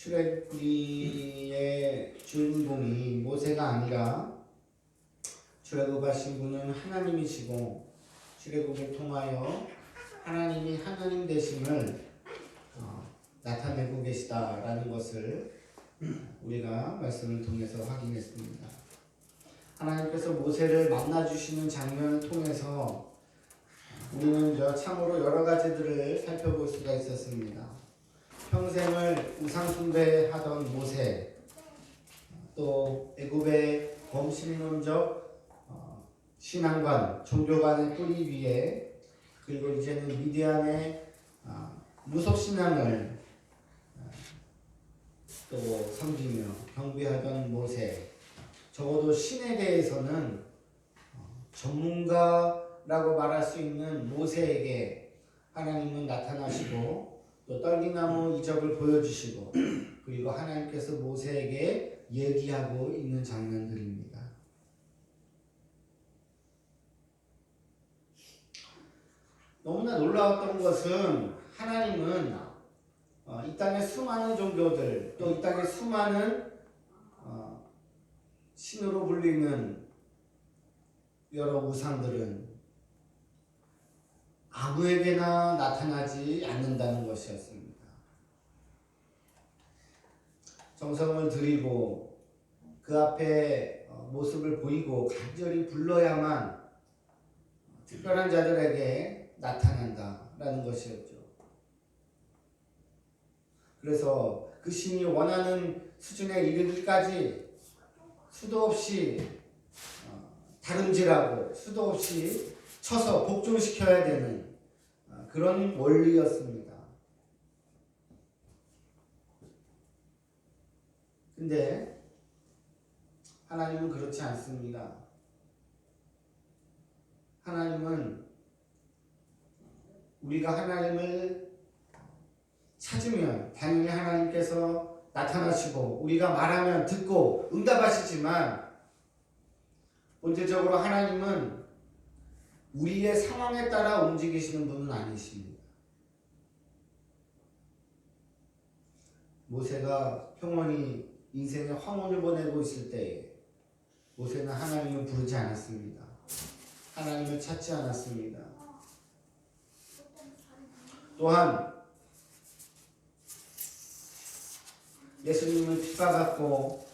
출애굽기의 주인공이 모세가 아니라 출애굽하신 분은 하나님이시고 출애굽을 통하여 하나님이 하나님 되심을 나타내고 계시다라는 것을 우리가 말씀을 통해서 확인했습니다. 하나님께서 모세를 만나주시는 장면을 통해서 우리는 참으로 여러 가지들을 살펴볼 수가 있었습니다. 평생을 우상숭배하던 모세, 또 애굽의 범신론적 신앙관, 종교관의 뿌리 위에, 그리고 이제는 미디안의 무속신앙을 또 섬기며 경배하던 모세, 적어도 신에 대해서는 전문가라고 말할 수 있는 모세에게 하나님은 나타나시고 또 떨기나무 이적을 보여주시고 그리고 하나님께서 모세에게 얘기하고 있는 장면들입니다. 너무나 놀라웠던 것은 하나님은 이 땅의 수많은 종교들, 또 이 땅의 수많은 신으로 불리는 여러 우상들은 아무에게나 나타나지 않는다는 것이었습니다. 정성을 들이고 그 앞에 모습을 보이고 간절히 불러야만 특별한 자들에게 나타난다라는 것이었죠. 그래서 그 신이 원하는 수준에 이르기까지 수도 없이 다름질하고 수도 없이 쳐서 복종시켜야 되는 그런 원리였습니다. 근데 하나님은 그렇지 않습니다. 하나님은 우리가 하나님을 찾으면 당연히 하나님께서 나타나시고 우리가 말하면 듣고 응답하시지만 본질적으로 하나님은 우리의 상황에 따라 움직이시는 분은 아니십니다. 모세가 평온히 인생의 황혼을 보내고 있을 때에 모세는 하나님을 부르지 않았습니다. 하나님을 찾지 않았습니다. 또한 예수님을 핍박하고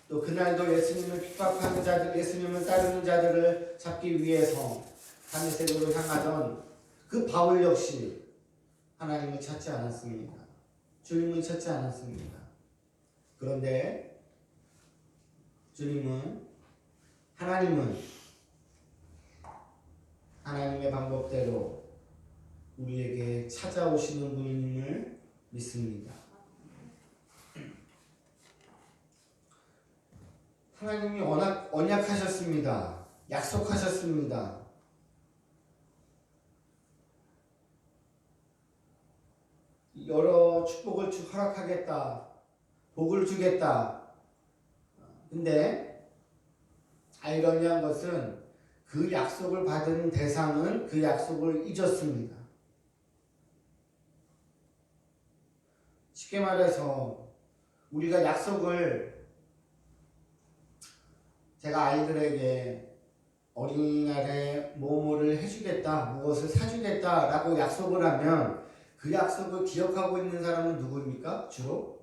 또 그날도 예수님을 핍박하는 자들, 예수님을 따르는 자들을 잡기 위해서 다메섹으로 향하던 그 바울 역시 하나님을 찾지 않았습니다. 주님을 찾지 않았습니다. 그런데 하나님은 하나님의 방법대로 우리에게 찾아오시는 분임을 믿습니다. 하나님이 언약하셨습니다. 약속하셨습니다. 여러 축복을 허락하겠다. 복을 주겠다. 근데 아이러니한 것은 그 약속을 받은 대상은 그 약속을 잊었습니다. 쉽게 말해서 우리가 약속을 제가 아이들에게 어린이날에 뭐뭐를 해주겠다, 무엇을 사주겠다 라고 약속을 하면 그 약속을 기억하고 있는 사람은 누구입니까? 주로?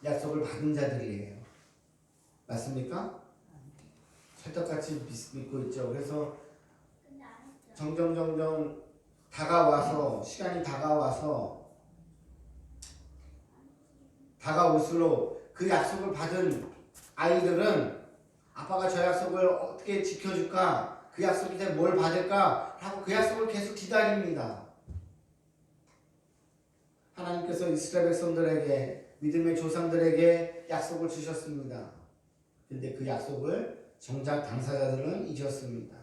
약속을 받은 자들이에요. 맞습니까? 찰떡같이 믿고 있죠. 그래서 점점 다가와서 시간이 다가올수록 그 약속을 받은 아이들은 아빠가 저 약속을 어떻게 지켜줄까? 그 약속에 뭘 받을까? 하고 그 약속을 계속 기다립니다. 하나님께서 이스라엘 백성들에게 믿음의 조상들에게 약속을 주셨습니다. 근데 그 약속을 정작 당사자들은 잊었습니다.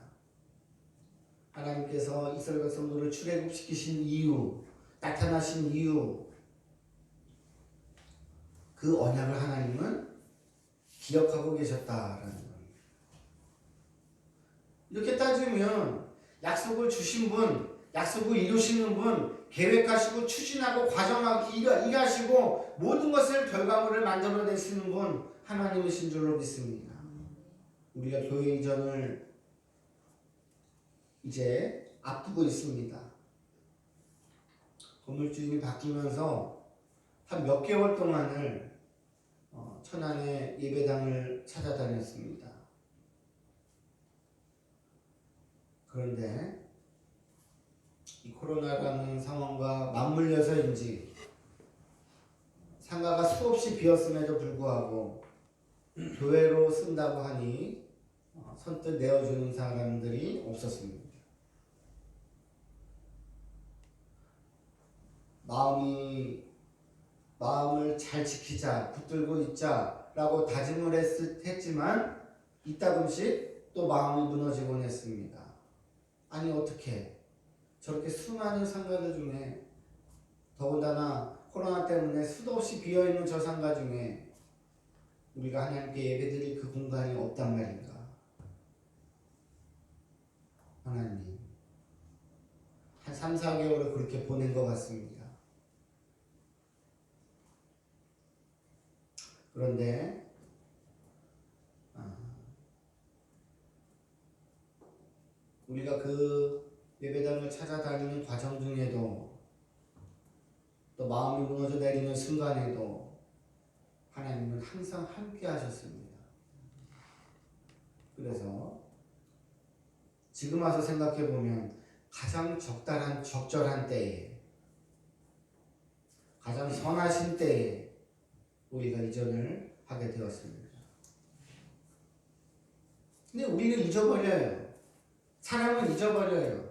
하나님께서 이스라엘 백성들을 출애굽시키신 이유, 나타나신 이유, 그 언약을 하나님은 기억하고 계셨다라는 겁니다. 이렇게 따지면 약속을 주신 분, 약속을 이루시는 분, 계획하시고 추진하고 과정하고 일하시고 모든 것을 결과물을 만들어내시는 분 하나님이신 줄로 믿습니다. 우리가 교회 이전을 이제 앞두고 있습니다. 건물주인이 바뀌면서 한 몇 개월 동안을 천안의 예배당을 찾아다녔습니다. 그런데 이 코로나라는 상황과 맞물려서인지 상가가 수없이 비었음에도 불구하고 교회로 쓴다고 하니 선뜻 내어주는 사람들이 없었습니다. 마음을 잘 지키자, 붙들고 있자라고 다짐을 했지만 이따금씩 또 마음이 무너지곤 했습니다. 아니 어떻게 저렇게 수많은 상가들 중에 더군다나 코로나 때문에 수도 없이 비어있는 저 상가 중에 우리가 하나님께 예배드릴 그 공간이 없단 말인가. 하나님 한 3, 4개월을 그렇게 보낸 것 같습니다. 그런데 우리가 그 예배당을 찾아다니는 과정 중에도 또 마음이 무너져 내리는 순간에도 하나님은 항상 함께 하셨습니다. 그래서 지금 와서 생각해 보면 가장 적절한 때에 가장 선하신 때에 우리가 이전을 하게 되었습니다. 근데 우리는 잊어버려요. 사람은 잊어버려요.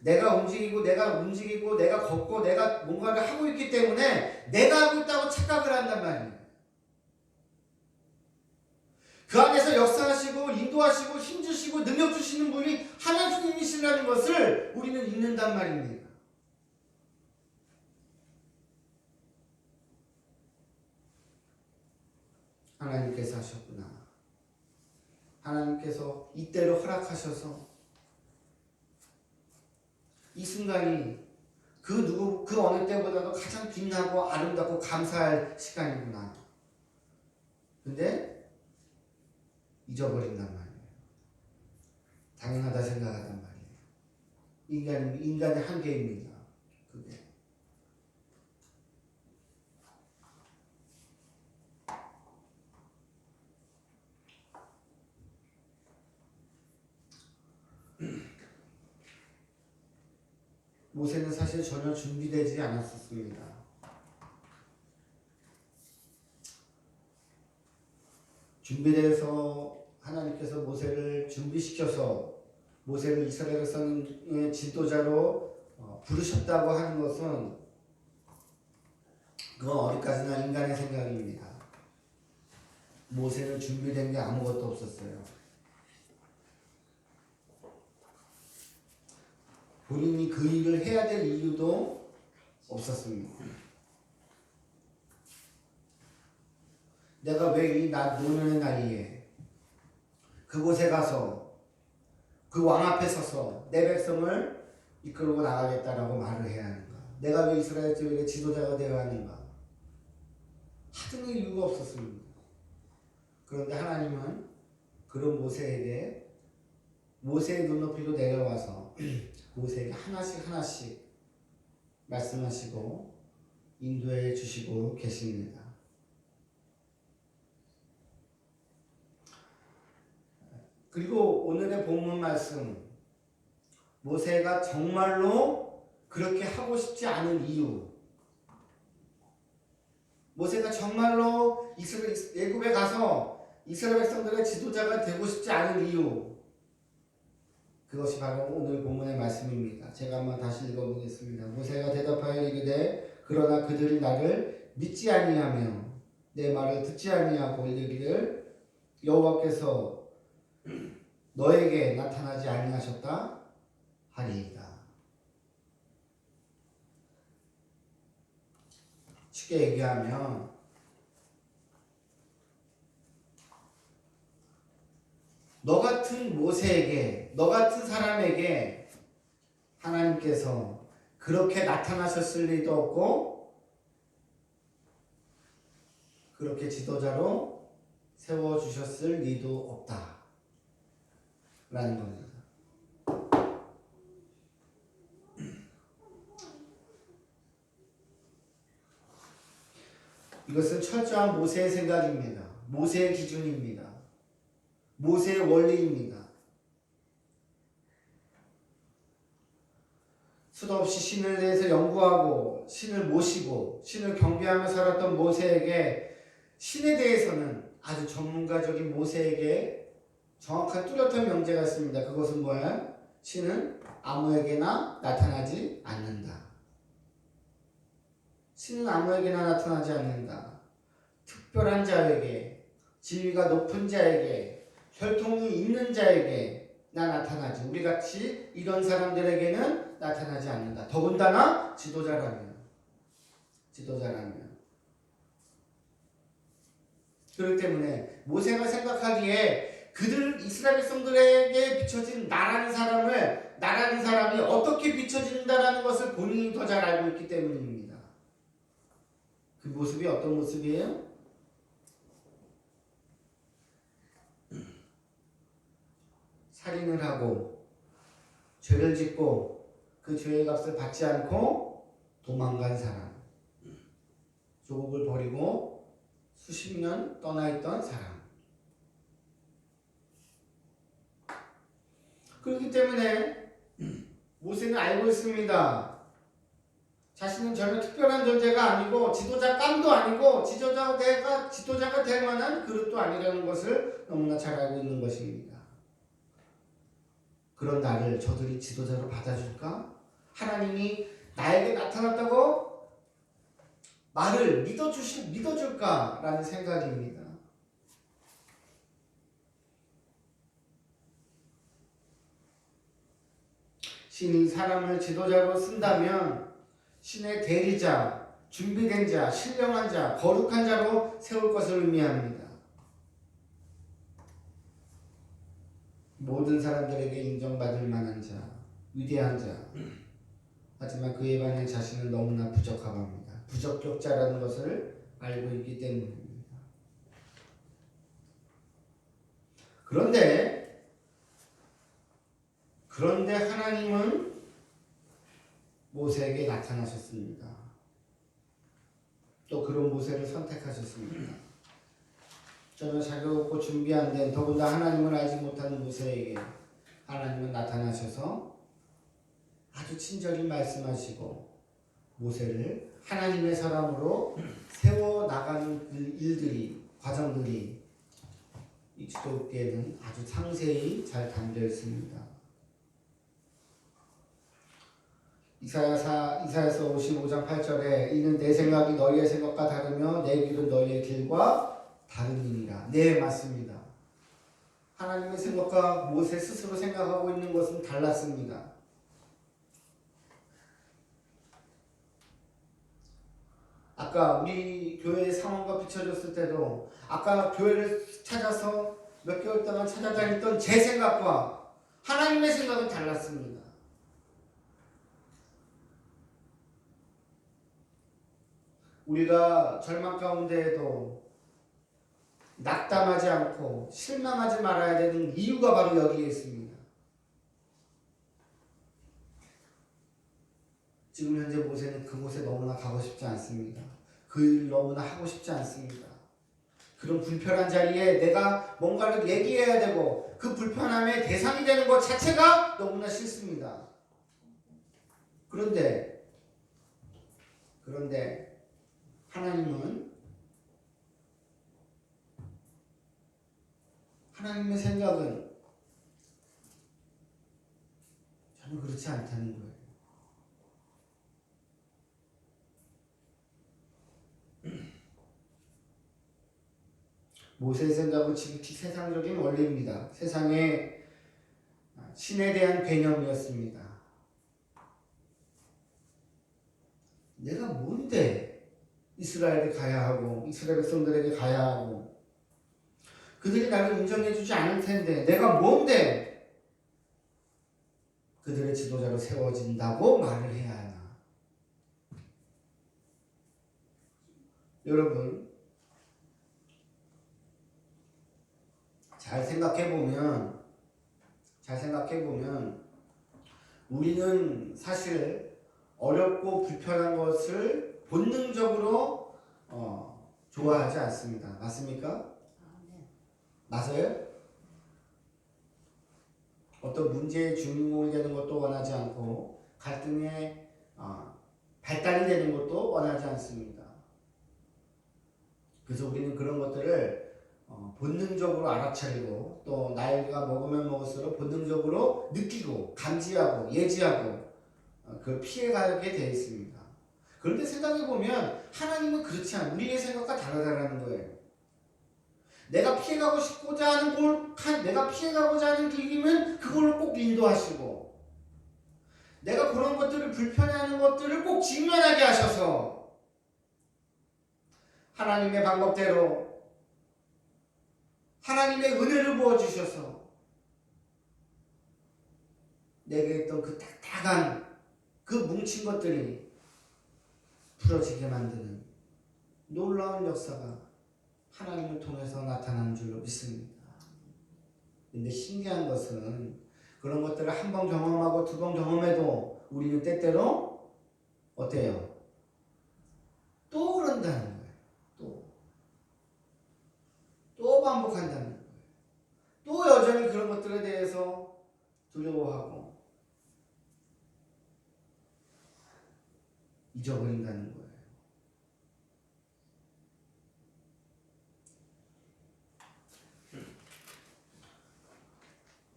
내가 움직이고 내가 걷고 내가 뭔가를 하고 있기 때문에 내가 하고 있다고 착각을 한단 말이에요. 그 안에서 역사하시고 인도하시고 힘주시고 능력 주시는 분이 하나님이시라는 것을 우리는 잊는단 말입니다. 하나님께서 하셨구나. 하나님께서 이때를 허락하셔서 이 순간이 그 어느 때보다도 가장 빛나고 아름답고 감사할 시간이구나. 근데 잊어버린단 말이에요. 당연하다 생각하단 말이에요. 인간의 한계입니다. 그게. 모세는 사실 전혀 준비되지 않았었습니다. 준비돼서 하나님께서 모세를 준비시켜서 모세를 이스라엘 백성의 지도자로 부르셨다고 하는 것은 그건 어디까지나 인간의 생각입니다. 모세는 준비된 게 아무것도 없었어요. 본인이 그 일을 해야 될 이유도 없었습니다. 내가 왜 이 노년의 나이에 그곳에 가서 그 왕 앞에 서서 내 백성을 이끌고 나가겠다라고 말을 해야 하는가? 내가 왜 이스라엘 지역의 지도자가 되어야 하는가? 하등의 이유가 없었습니다. 그런데 하나님은 그런 모세에게 모세의 눈높이로 내려와서 모세에게 하나씩 말씀하시고 인도해 주시고 계십니다. 그리고 오늘의 본문 말씀 모세가 정말로 그렇게 하고 싶지 않은 이유, 모세가 정말로 애굽에 가서 이스라엘 백성들의 지도자가 되고 싶지 않은 이유, 그것이 바로 오늘 본문의 말씀입니다. 제가 한번 다시 읽어보겠습니다. 모세가 대답하여 이르되 그러나 그들이 나를 믿지 아니하며 내 말을 듣지 아니하고 이르기를 여호와께서 너에게 나타나지 아니하셨다 하리이다. 쉽게 얘기하면 너 같은 모세에게, 너 같은 사람에게 하나님께서 그렇게 나타나셨을 리도 없고 그렇게 지도자로 세워주셨을 리도 없다 라는 겁니다. 이것은 철저한 모세의 생각입니다. 모세의 기준입니다. 모세의 원리입니다. 수도 없이 신을 대해서 연구하고 신을 모시고 신을 경배하며 살았던 모세에게 신에 대해서는 아주 전문가적인 모세에게 정확한 뚜렷한 명제가 있습니다. 그것은 뭐야? 신은 아무에게나 나타나지 않는다. 신은 아무에게나 나타나지 않는다. 특별한 자에게, 지위가 높은 자에게, 혈통이 있는 자에게 나타나지. 우리같이 이런 사람들에게는 나타나지 않는다. 더군다나 지도자라면. 그렇기 때문에 모세가 생각하기에 그들 이스라엘 백성들에게 비춰진 나라는 사람이 어떻게 비춰진다라는 것을 본인이 더 잘 알고 있기 때문입니다. 그 모습이 어떤 모습이에요? 살인을 하고 죄를 짓고 그 죄의 값을 받지 않고 도망간 사람, 조국을 버리고 수십 년 떠나 있던 사람. 그렇기 때문에 모세는 알고 있습니다. 자신은 전혀 특별한 존재가 아니고 지도자 감도 아니고 지도자가 될 만한 그릇도 아니라는 것을 너무나 잘 알고 있는 것입니다. 그런 나를 저들이 지도자로 받아줄까? 하나님이 나에게 나타났다고 말을 믿어줄까라는 생각입니다. 신이 사람을 지도자로 쓴다면 신의 대리자, 준비된 자, 신령한 자, 거룩한 자로 세울 것을 의미합니다. 모든 사람들에게 인정받을 만한 자, 위대한 자. 하지만 그에 반해 자신은 너무나 부적하고 합니다. 부적격자라는 것을 알고 있기 때문입니다. 그런데 하나님은 모세에게 나타나셨습니다. 또 그런 모세를 선택하셨습니다. 전혀 자격 없고 준비 안 된, 더군다나 하나님을 알지 못하는 모세에게 하나님은 나타나셔서 아주 친절히 말씀하시고 모세를 하나님의 사람으로 세워나가는 일들이, 과정들이 이 주독기에는 아주 상세히 잘 담겨 있습니다. 이사야서 55장 8절에 이는 내 생각이 너희의 생각과 다르며 내 길은 너희의 길과 다름이니라. 네, 맞습니다. 하나님의 생각과 모세 스스로 생각하고 있는 것은 달랐습니다. 아까 우리 교회의 상황과 비춰졌을 때도 아까 교회를 찾아서 몇 개월 동안 찾아다녔던 제 생각과 하나님의 생각은 달랐습니다. 우리가 절망 가운데에도 낙담하지 않고 실망하지 말아야 되는 이유가 바로 여기에 있습니다. 지금 현재 모세는 그곳에 너무나 가고 싶지 않습니다. 그 일을 너무나 하고 싶지 않습니다. 그런 불편한 자리에 내가 뭔가를 얘기해야 되고 그 불편함의 대상이 되는 것 자체가 너무나 싫습니다. 그런데 하나님의 생각은 전혀 그렇지 않다는 거예요. 모세의 생각은 지극히 세상적인 원리입니다. 세상의 신에 대한 개념이었습니다. 내가 뭔데 이스라엘에 가야 하고 이스라엘 백성들에게 가야 하고 그들이 나를 인정해주지 않을 텐데 내가 뭔데 그들의 지도자로 세워진다고 말을 해야 하나. 여러분 잘 생각해 보면 우리는 사실 어렵고 불편한 것을 본능적으로 좋아하지 않습니다. 맞습니까? 맞아요? 어떤 문제의 주인공이 되는 것도 원하지 않고 갈등의 발단이 되는 것도 원하지 않습니다. 그래서 우리는 그런 것들을 본능적으로 알아차리고 또 나이가 먹으면 먹을수록 본능적으로 느끼고 감지하고 예지하고 그걸 피해가게 되어 있습니다. 그런데 생각해보면 하나님은 그렇지 않아요. 우리의 생각과 다르다는 거예요. 내가 피해가고 싶고자 하는 내가 피해가고자 하는 길이면 그걸로 꼭 인도하시고 내가 그런 것들을 불편해하는 것들을 꼭 직면하게 하셔서 하나님의 방법대로 하나님의 은혜를 부어주셔서 내게 있던 그 딱딱한 그 뭉친 것들이 풀어지게 만드는 놀라운 역사가 하나님을 통해서 나타나는 줄로 믿습니다. 근데 신기한 것은 그런 것들을 한 번 경험하고 두 번 경험해도 우리는 때때로 어때요? 또 그런다는 거예요. 또 반복한다는 거예요. 또 여전히 그런 것들에 대해서 두려워하고 잊어버린다는 거예요.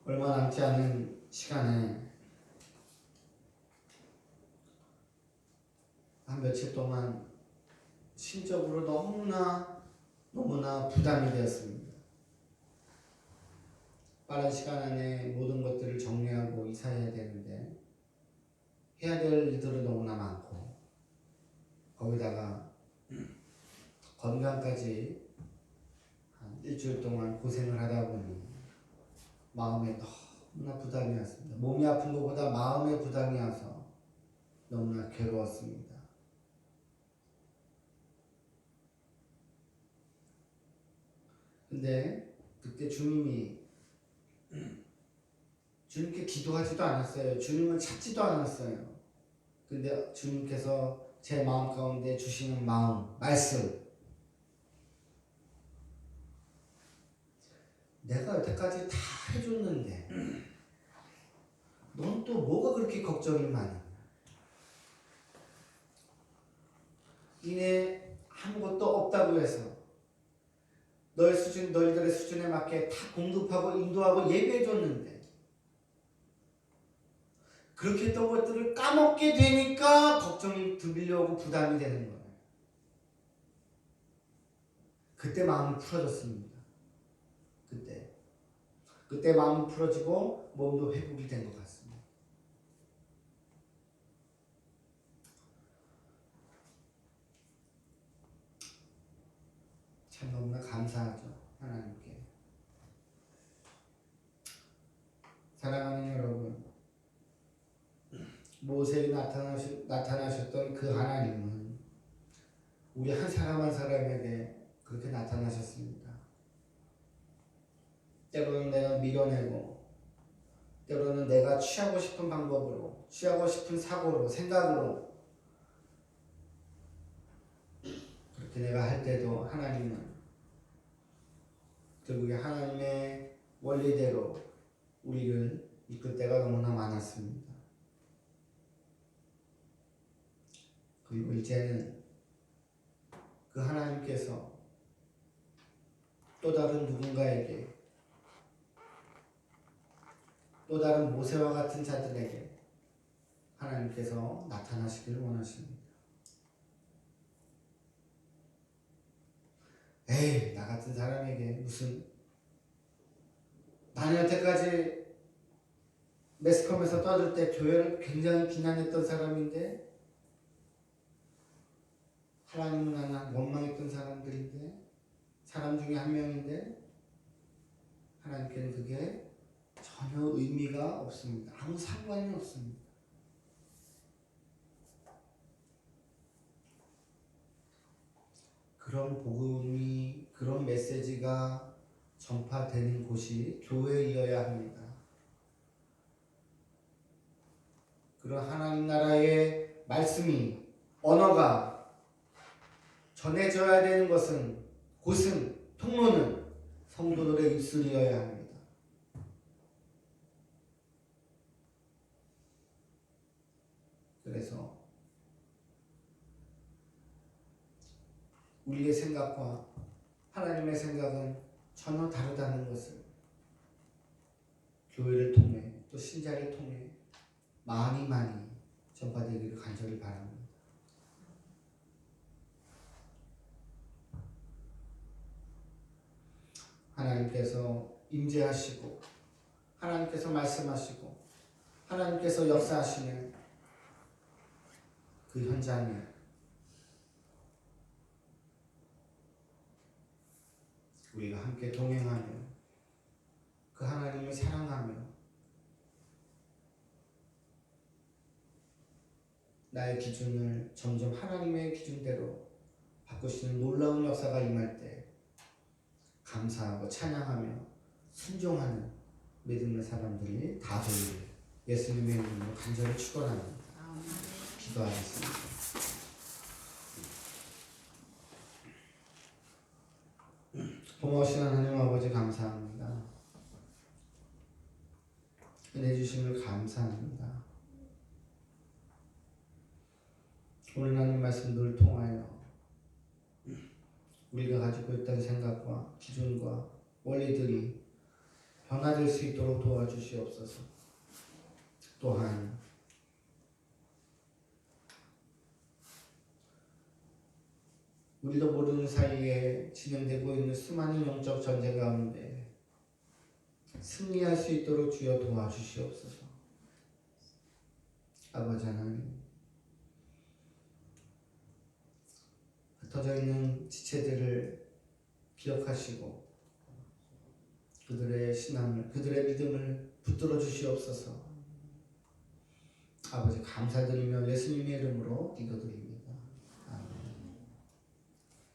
얼마 남지 않은 시간에 한 며칠 동안 심적으로 너무나 부담이 되었습니다. 빠른 시간 안에 모든 것들을 정리하고 이사해야 되는데 해야 될 일들은 너무나 많고 거기다가 건강까지 한 일주일 동안 고생을 하다 보니 마음에 너무나 부담이 왔습니다. 몸이 아픈 것보다 마음의 부담이 와서 너무나 괴로웠습니다. 근데 그때 주님께 기도하지도 않았어요. 주님을 찾지도 않았어요. 근데 주님께서 제 마음 가운데 주시는 말씀. 내가 여태까지 다 해줬는데 넌 또 뭐가 그렇게 걱정이 많아? 이내 아무것도 없다고 해서 너희들의 수준에 맞게 다 공급하고 인도하고 예배해줬는데 그렇게 했던 것들을 까먹게 되니까 걱정이 들려오고 부담이 되는 거예요. 그때 마음이 풀어졌습니다. 그때 마음이 풀어지고 몸도 회복이 된 것 같습니다. 참 너무나 감사하죠. 하나님께. 사랑하는 여러분, 모세에게 나타나셨던 그 하나님은 우리 한 사람 한 사람에게 그렇게 나타나셨습니다. 때로는 내가 밀어내고 때로는 내가 취하고 싶은 방법으로 취하고 싶은 사고로 생각으로 그렇게 내가 할 때도 하나님은 결국에 하나님의 원리대로 우리를 이끌 때가 너무나 많았습니다. 그리고 이제는 그 하나님께서 또 다른 누군가에게 또 다른 모세와 같은 자들에게 하나님께서 나타나시기를 원하십니다. 에이, 나 같은 사람에게 무슨, 나는 여태까지 매스컴에서 떠들 때 교회를 굉장히 비난했던 사람인데 하나님은 나는 원망했던 사람 중에 한 명인데 하나님께는 그게 전혀 의미가 없습니다. 아무 상관이 없습니다. 그런 복음이, 그런 메시지가 전파되는 곳이 교회이어야 합니다. 그런 하나님 나라의 말씀이, 언어가 전해져야 되는 곳은, 통로는 성도들의 입술이어야 합니다. 그래서 우리의 생각과 하나님의 생각은 전혀 다르다는 것을 교회를 통해 또 신자를 통해 많이 전파되기를 간절히 바랍니다. 하나님께서 임재하시고 하나님께서 말씀하시고 하나님께서 역사하시는 그 현장에 우리가 함께 동행하며 그 하나님을 사랑하며 나의 기준을 점점 하나님의 기준대로 바꾸시는 놀라운 역사가 임할 때 감사하고 찬양하며 순종하는 믿음의 사람들이 다 되기를 예수님의 이름으로 간절히 축원합니다. 기도하겠습니다. 고마우신 하나님 아버지 감사합니다. 은혜 주심을 감사합니다. 오늘 하나님 말씀들을 통하여 우리가 가지고 있던 생각과 기준과 원리들이 변화될 수 있도록 도와주시옵소서. 또한 우리도 모르는 사이에 진행되고 있는 수많은 영적 전쟁 가운데 승리할 수 있도록 주여 도와주시옵소서. 아버지 하나님, 흩어져 있는 지체들을 기억하시고 그들의 신앙을, 그들의 믿음을 붙들어 주시옵소서. 아버지 감사드리며 예수님의 이름으로 기도드립니다.